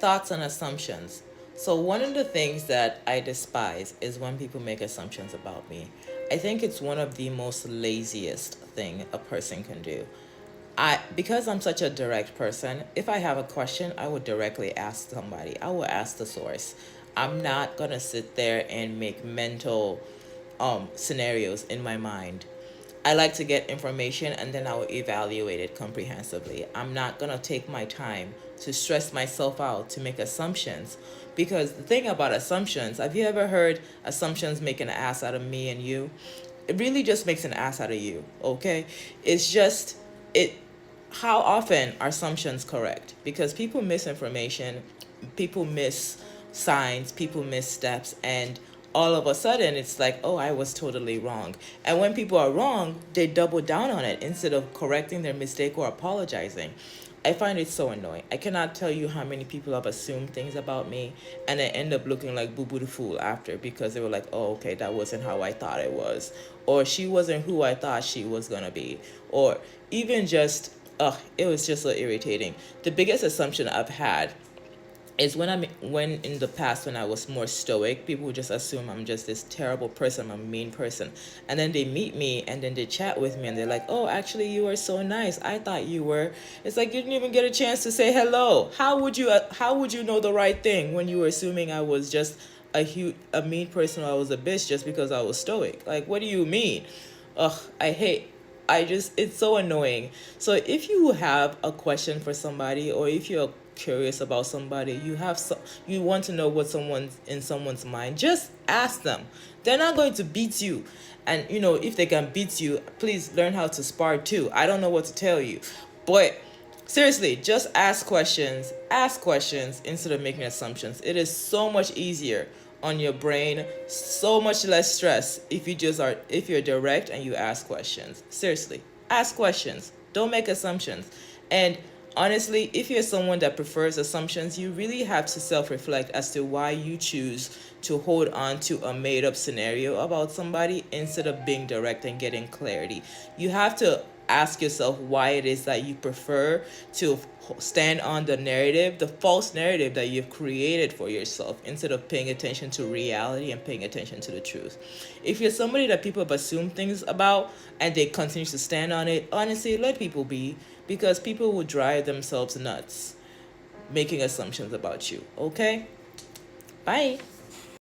thoughts on assumptions. So, one of the things that I despise is when people make assumptions about me. I think it's one of the most laziest thing a person can do. Because I'm such a direct person, if I have a question, I would directly ask somebody. I will ask the source. I'm not going to sit there and make mental scenarios in my mind. I like to get information and then I will evaluate it comprehensively. I'm not going to take my time to stress myself out to make assumptions. Because the thing about assumptions, have you ever heard assumptions make an ass out of me and you? It really just makes an ass out of you, okay? It's just, it, how often are assumptions correct? Because people miss information, people miss signs, people miss steps, and all of a sudden it's like, oh, I was totally wrong. And when people are wrong, they double down on it instead of correcting their mistake or apologizing. I find it so annoying. I cannot tell you how many people have assumed things about me and I end up looking like Boo Boo the Fool after because they were like, oh, okay, that wasn't how I thought it was. Or she wasn't who I thought she was going to be. Or even just, it was just so irritating. The biggest assumption I've had is when in the past when I was more stoic, people would just assume I'm just this terrible person, I'm a mean person. And then they meet me and then they chat with me and they're like, oh, actually you are so nice. I thought you were. It's like you didn't even get a chance to say hello. How would you know the right thing when you were assuming I was just a mean person or I was a bitch just because I was stoic? Like, what do you mean? Ugh, it's so annoying. So if you have a question for somebody or if you're curious about somebody, you want to know what someone's in someone's mind, just ask them. They're not going to beat you. And if they can beat you, please learn how to spar too. I don't know what to tell you. But seriously, just ask questions. Ask questions instead of making assumptions. It is so much easier on your brain, so much less stress if you're direct and you ask questions. Seriously, ask questions. Don't make assumptions. And honestly, if you're someone that prefers assumptions, you really have to self-reflect as to why you choose to hold on to a made-up scenario about somebody instead of being direct and getting clarity. You have to ask yourself why it is that you prefer to stand on the narrative, the false narrative that you've created for yourself, instead of paying attention to reality and paying attention to the truth. If you're somebody that people have assumed things about and they continue to stand on it, honestly, let people be, because people will drive themselves nuts making assumptions about you. Okay? Bye.